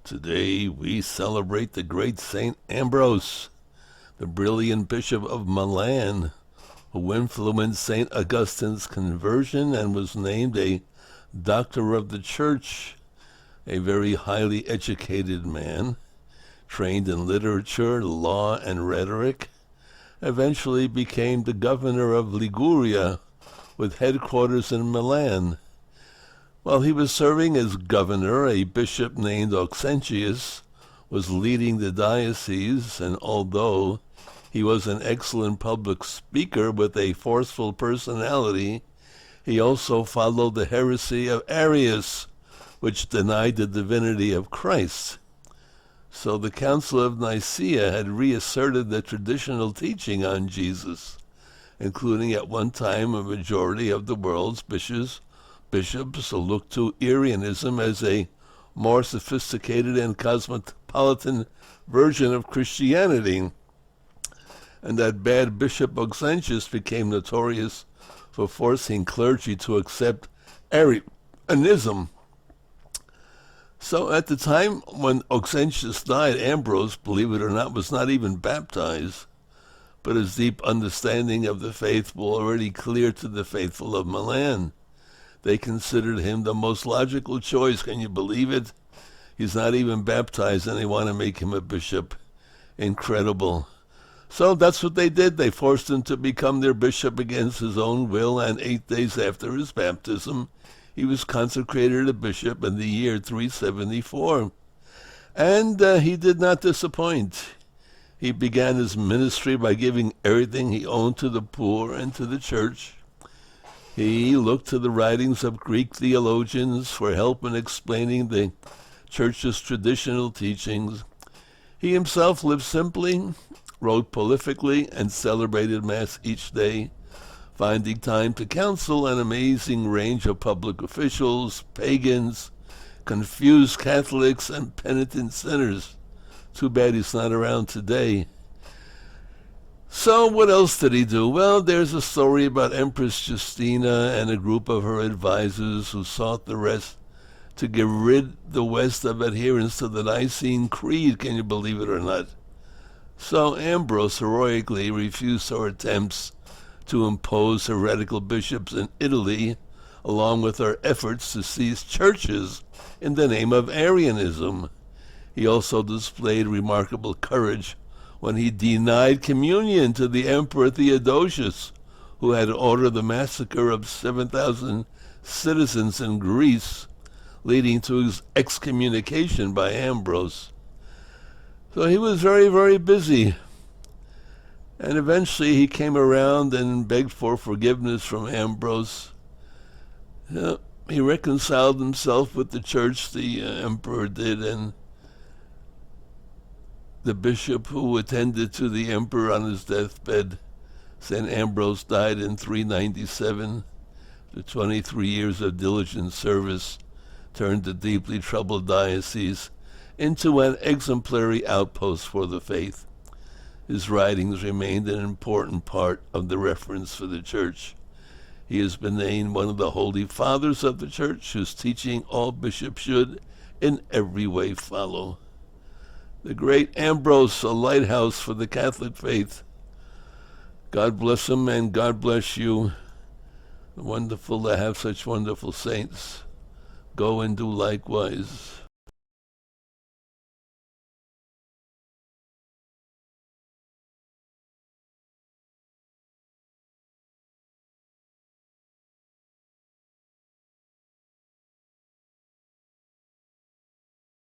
Today we celebrate the great Saint Ambrose, the brilliant Bishop of Milan, who influenced Saint Augustine's conversion and was named a Doctor of the Church, a very highly educated man, trained in literature, law, and rhetoric, eventually became the governor of Liguria with headquarters in Milan. While he was serving as governor, a bishop named Auxentius was leading the diocese, and although he was an excellent public speaker with a forceful personality, he also followed the heresy of Arius, which denied the divinity of Christ. So the Council of Nicaea had reasserted the traditional teaching on Jesus, including at one time a majority of the world's bishops looked to Arianism as a more sophisticated and cosmopolitan version of Christianity, and that bad Bishop Auxentius became notorious for forcing clergy to accept Arianism. So at the time when Auxentius died, Ambrose, believe it or not, was not even baptized, but his deep understanding of the faith was already clear to the faithful of Milan. They considered him the most logical choice. Can you believe it? He's not even baptized and they want to make him a bishop. Incredible. So that's what they did. They forced him to become their bishop against his own will, and 8 days after his baptism, he was consecrated a bishop in the year 374. And he did not disappoint. He began his ministry by giving everything he owned to the poor and to the church. He looked to the writings of Greek theologians for help in explaining the church's traditional teachings. He himself lived simply, wrote prolifically, and celebrated Mass each day, finding time to counsel an amazing range of public officials, pagans, confused Catholics, and penitent sinners. Too bad he's not around today. So what else did he do? Well, there's a story about Empress Justina and a group of her advisors who sought to get rid the West of adherence to the Nicene Creed. Can you believe it or not? So Ambrose heroically refused her attempts to impose heretical bishops in Italy, along with her efforts to seize churches in the name of Arianism. He also displayed remarkable courage when he denied communion to the Emperor Theodosius, who had ordered the massacre of 7,000 citizens in Greece, leading to his excommunication by Ambrose. So he was very, very busy. And eventually he came around and begged for forgiveness from Ambrose. He reconciled himself with the church, the emperor did, and the bishop who attended to the emperor on his deathbed, St. Ambrose, died in 397. The 23 years of diligent service turned the deeply troubled diocese into an exemplary outpost for the faith. His writings remained an important part of the reference for the Church. He has been named one of the Holy Fathers of the Church, whose teaching all bishops should in every way follow. The great Ambrose, a lighthouse for the Catholic faith. God bless him and God bless you. Wonderful to have such wonderful saints. Go and do likewise.